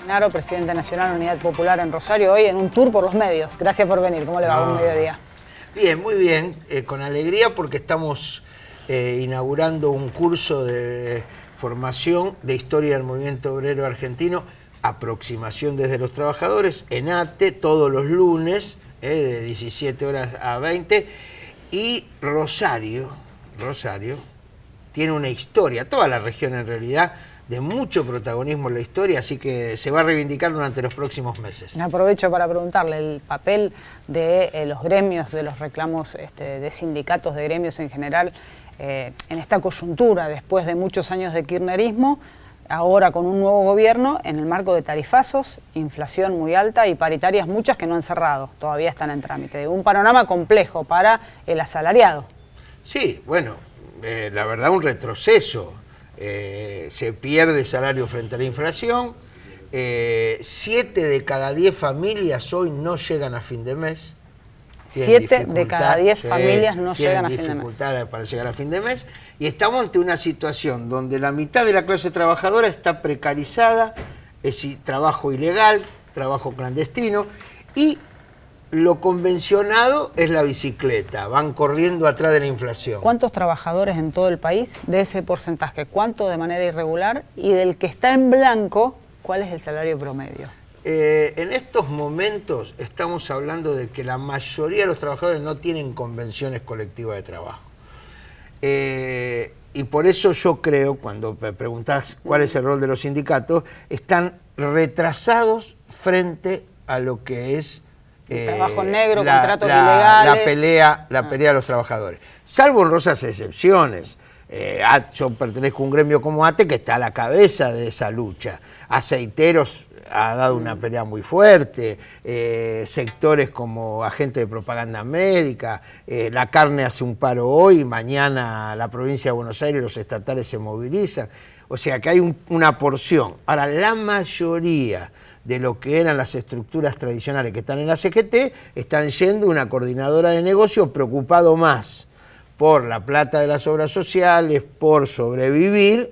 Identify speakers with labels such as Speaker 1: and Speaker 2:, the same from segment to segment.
Speaker 1: Molinaro, presidente nacional de Unidad Popular en Rosario, hoy en un tour por los medios. Gracias por venir. ¿Cómo le va? Buen mediodía.
Speaker 2: Bien, muy bien. Con alegría porque estamos inaugurando un curso de formación de historia del movimiento obrero argentino, aproximación desde los trabajadores, en ATE, todos los lunes, de 17 horas a 20. Y Rosario tiene una historia, toda la región en realidad, de mucho protagonismo en la historia, así que se va a reivindicar durante los próximos meses.
Speaker 1: Aprovecho para preguntarle el papel de los gremios, de los reclamos de sindicatos, de gremios en general, en esta coyuntura, después de muchos años de kirchnerismo, ahora con un nuevo gobierno, en el marco de tarifazos, inflación muy alta y paritarias muchas que no han cerrado, todavía están en trámite. Un panorama complejo para el asalariado.
Speaker 2: Sí, bueno, la verdad un retroceso. Se pierde salario frente a la inflación. 7 de cada 10 familias hoy no llegan a fin de mes.
Speaker 1: 7 de cada 10 familias no llegan a fin de mes.
Speaker 2: Tienen dificultad para llegar a fin de mes. Y estamos ante una situación donde la mitad de la clase trabajadora está precarizada, es decir, trabajo ilegal, trabajo clandestino, y lo convencionado es la bicicleta, van corriendo atrás de la inflación.
Speaker 1: ¿Cuántos trabajadores en todo el país de ese porcentaje? ¿Cuánto de manera irregular? Y del que está en blanco, ¿cuál es el salario promedio?
Speaker 2: En estos momentos estamos hablando de que la mayoría de los trabajadores no tienen convenciones colectivas de trabajo. Y por eso yo creo, cuando me preguntás cuál es el rol de los sindicatos, están retrasados frente a lo que es
Speaker 1: trabajo negro, contratos ilegales.
Speaker 2: La pelea de los trabajadores. Salvo honrosas excepciones. Yo pertenezco a un gremio como ATE que está a la cabeza de esa lucha. Aceiteros ha dado una pelea muy fuerte, sectores como agentes de propaganda médica, la carne hace un paro hoy, mañana la provincia de Buenos Aires, los estatales se movilizan. O sea que hay una porción. Ahora, la mayoría de lo que eran las estructuras tradicionales que están en la CGT, están yendo a una coordinadora de negocio preocupado más por la plata de las obras sociales, por sobrevivir,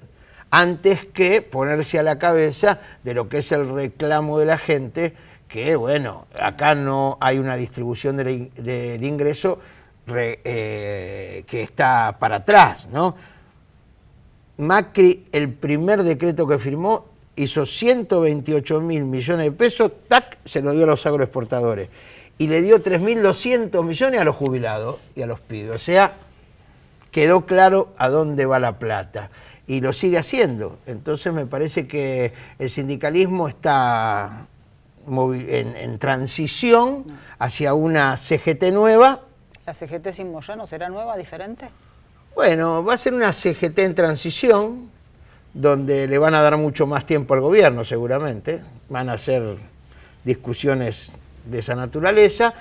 Speaker 2: antes que ponerse a la cabeza de lo que es el reclamo de la gente, que bueno, acá no hay una distribución del ingreso que está para atrás, ¿no? Macri, el primer decreto que firmó, hizo 128.000 millones de pesos, ¡tac!, se lo dio a los agroexportadores. Y le dio 3.200 millones a los jubilados y a los pibes. O sea, quedó claro a dónde va la plata. Y lo sigue haciendo. Entonces me parece que el sindicalismo está en transición hacia una CGT nueva.
Speaker 1: ¿La CGT sin Moyano será nueva, diferente?
Speaker 2: Bueno, va a ser una CGT en transición, donde le van a dar mucho más tiempo al gobierno seguramente, van a hacer discusiones de esa naturaleza,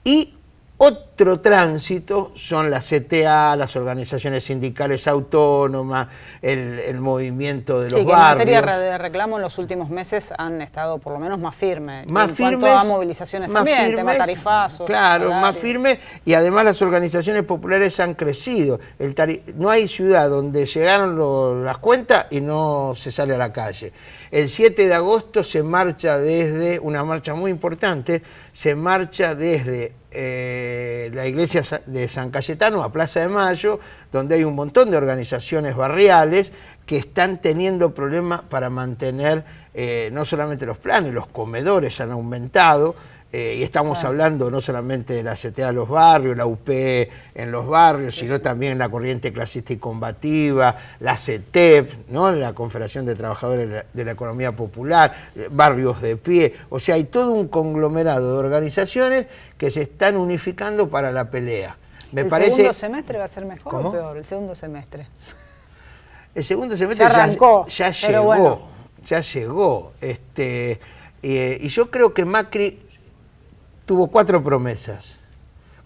Speaker 2: y otro tránsito son las CTA, las organizaciones sindicales autónomas, el movimiento de los barrios.
Speaker 1: Sí, que en materia de reclamo en los últimos meses han estado por lo menos más firmes. En cuanto a movilizaciones también, tema tarifazos.
Speaker 2: Claro,
Speaker 1: salarios.
Speaker 2: más firmes, y además las organizaciones populares han crecido. No hay ciudad donde llegaron las cuentas y no se sale a la calle. El 7 de agosto se marcha desde, una marcha muy importante, se marcha desde la iglesia de San Cayetano a Plaza de Mayo, donde hay un montón de organizaciones barriales que están teniendo problemas para mantener no solamente los planes, los comedores han aumentado, y estamos hablando no solamente de la CTA de los barrios, la UP en los barrios, sino también la corriente clasista y combativa, la CETEP, ¿no?, la Confederación de Trabajadores de la Economía Popular, Barrios de Pie. O sea, hay todo un conglomerado de organizaciones que se están unificando para la pelea.
Speaker 1: ¿El segundo semestre va a ser mejor o peor? El segundo semestre.
Speaker 2: El segundo semestre
Speaker 1: ya arrancó,
Speaker 2: ya llegó, bueno. Ya llegó. Y yo creo que Macri tuvo 4 promesas,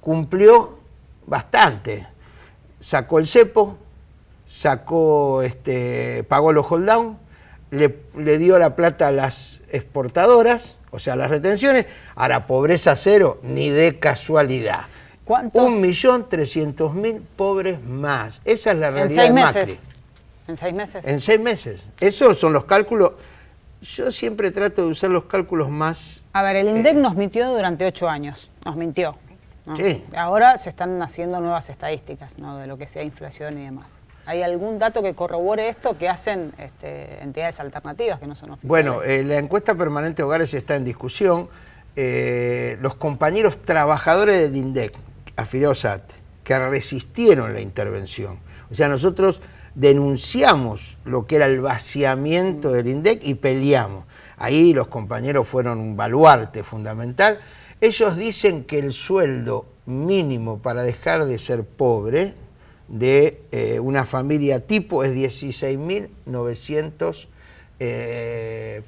Speaker 2: cumplió bastante, sacó el cepo, pagó los hold down, le dio la plata a las exportadoras, o sea, las retenciones. Ahora, pobreza cero, ni de casualidad.
Speaker 1: ¿Cuántos?
Speaker 2: 1.300.000 pobres más. Esa es la realidad de Macri.
Speaker 1: ¿En 6 meses?
Speaker 2: En 6 meses. Esos son los cálculos Yo siempre trato de usar los cálculos más...
Speaker 1: A ver, el INDEC nos mintió durante 8 años, nos mintió, ¿no?
Speaker 2: Sí.
Speaker 1: Ahora se están haciendo nuevas estadísticas, ¿no?, de lo que sea inflación y demás. ¿Hay algún dato que corrobore esto que hacen entidades alternativas que no son oficiales?
Speaker 2: Bueno, la encuesta permanente de hogares está en discusión. Los compañeros trabajadores del INDEC, afiliados a ATE, que resistieron la intervención. O sea, nosotros denunciamos lo que era el vaciamiento del INDEC y peleamos. Ahí los compañeros fueron un baluarte fundamental. Ellos dicen que el sueldo mínimo para dejar de ser pobre de una familia tipo es 16.900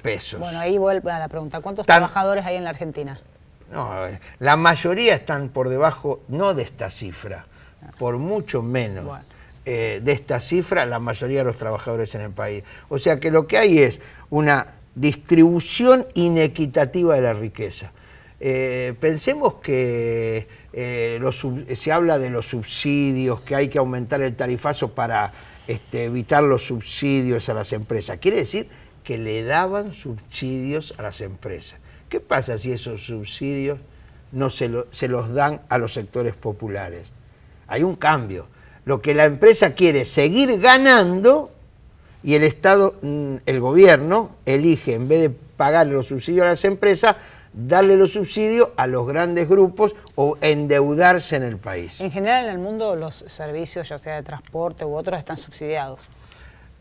Speaker 2: pesos.
Speaker 1: Bueno, ahí vuelve a la pregunta, ¿cuántos trabajadores hay en la Argentina?
Speaker 2: No, la mayoría están por debajo, no de esta cifra, por mucho menos. Bueno. De esta cifra, la mayoría de los trabajadores en el país. O sea que lo que hay es una distribución inequitativa de la riqueza. Pensemos que se habla de los subsidios, que hay que aumentar el tarifazo para evitar los subsidios a las empresas. Quiere decir que le daban subsidios a las empresas. ¿Qué pasa si esos subsidios no se los dan a los sectores populares? Hay un cambio. Lo que la empresa quiere es seguir ganando y el Estado, el gobierno, elige, en vez de pagarle los subsidios a las empresas, darle los subsidios a los grandes grupos o endeudarse en el país.
Speaker 1: En general en el mundo los servicios, ya sea de transporte u otros, están subsidiados.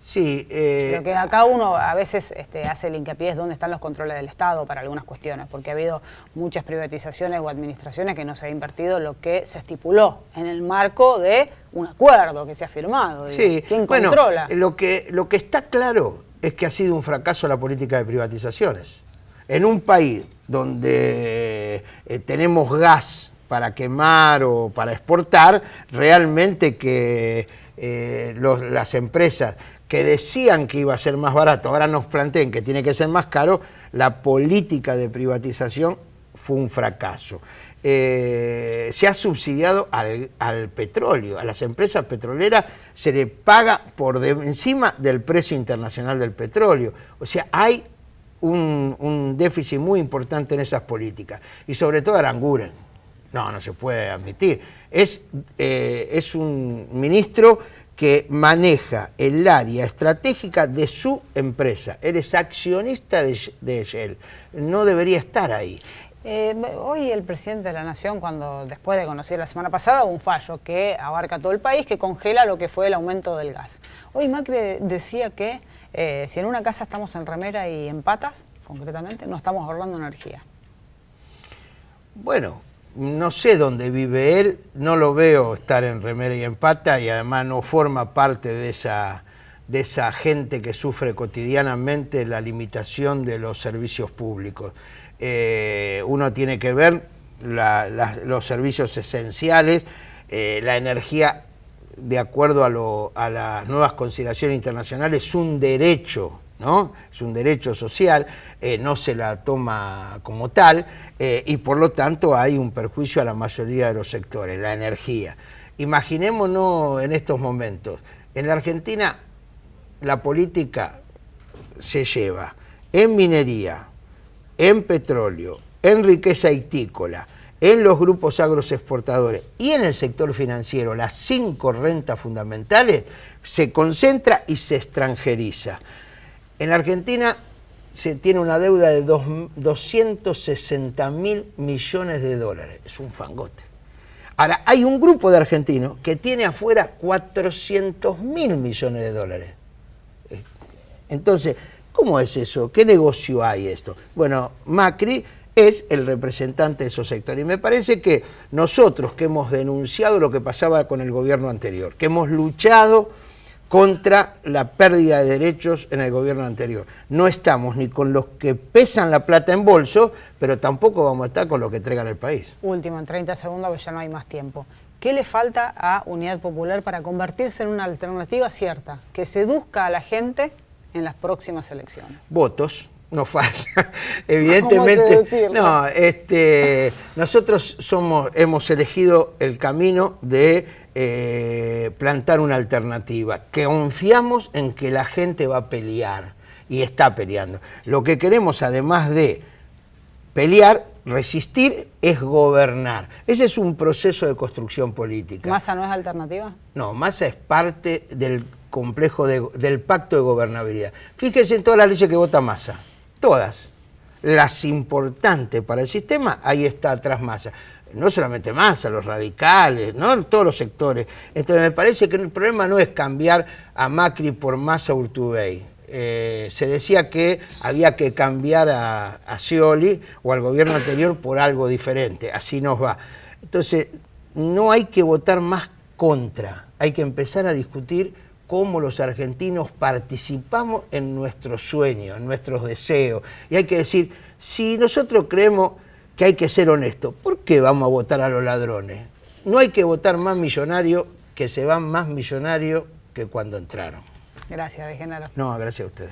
Speaker 2: Sí.
Speaker 1: Lo que acá uno a veces hace el hincapié es dónde están los controles del Estado para algunas cuestiones, porque ha habido muchas privatizaciones o administraciones que no se ha invertido lo que se estipuló en el marco de un acuerdo que se ha firmado.
Speaker 2: Sí.
Speaker 1: ¿Quién controla?
Speaker 2: Lo que está claro es que ha sido un fracaso la política de privatizaciones. En un país donde tenemos gas para quemar o para exportar, realmente que las empresas que decían que iba a ser más barato, ahora nos plantean que tiene que ser más caro, la política de privatización fue un fracaso. Se ha subsidiado al petróleo, a las empresas petroleras se le paga por encima del precio internacional del petróleo. O sea, hay un déficit muy importante en esas políticas. Y sobre todo Aranguren. No se puede admitir. Es un ministro que maneja el área estratégica de su empresa. Él es accionista de Shell. No debería estar ahí.
Speaker 1: Hoy el presidente de la Nación, después de conocer la semana pasada, un fallo que abarca todo el país, que congela lo que fue el aumento del gas. Hoy Macri decía que si en una casa estamos en remera y en patas, concretamente, no estamos ahorrando energía.
Speaker 2: Bueno, no sé dónde vive él, no lo veo estar en remera y en pata y además no forma parte de esa gente que sufre cotidianamente la limitación de los servicios públicos. Uno tiene que ver los servicios esenciales, la energía, de acuerdo a las nuevas consideraciones internacionales, es un derecho, ¿no? Es un derecho social, no se la toma como tal y por lo tanto hay un perjuicio a la mayoría de los sectores, la energía. Imaginémonos en estos momentos, en la Argentina la política se lleva en minería, en petróleo, en riqueza hictícola, en los grupos agroexportadores y en el sector financiero, las 5 rentas fundamentales, se concentra y se extranjeriza. En la Argentina se tiene una deuda de 260.000 millones de dólares. Es un fangote. Ahora, hay un grupo de argentinos que tiene afuera 400.000 millones de dólares. Entonces, ¿cómo es eso? ¿Qué negocio hay esto? Bueno, Macri es el representante de esos sectores. Y me parece que nosotros que hemos denunciado lo que pasaba con el gobierno anterior, que hemos luchado contra la pérdida de derechos en el gobierno anterior. No estamos ni con los que pesan la plata en bolso, pero tampoco vamos a estar con los que entregan el país.
Speaker 1: Último, en 30 segundos, que ya no hay más tiempo. ¿Qué le falta a Unidad Popular para convertirse en una alternativa cierta, que seduzca a la gente en las próximas elecciones?
Speaker 2: Votos. No falta, evidentemente. No, nosotros hemos elegido el camino de plantar una alternativa, que confiamos en que la gente va a pelear y está peleando. Lo que queremos, además de pelear, resistir, es gobernar. Ese es un proceso de construcción política.
Speaker 1: ¿Massa no es alternativa?
Speaker 2: No, Massa es parte del complejo del pacto de gobernabilidad. Fíjense en todas las leyes que vota Massa, todas. Las importantes para el sistema, ahí está atrás Massa. No solamente Massa, los radicales, ¿no? Todos los sectores. Entonces me parece que el problema no es cambiar a Macri por Massa Urtubey. Se decía que había que cambiar a Scioli o al gobierno anterior por algo diferente, así nos va. Entonces, no hay que votar más contra, hay que empezar a discutir cómo los argentinos participamos en nuestros sueños, en nuestros deseos. Y hay que decir, si nosotros creemos que hay que ser honestos, ¿por qué vamos a votar a los ladrones? No hay que votar más millonarios, que se van más millonarios que cuando entraron.
Speaker 1: Gracias, De Genaro.
Speaker 2: No, gracias a ustedes.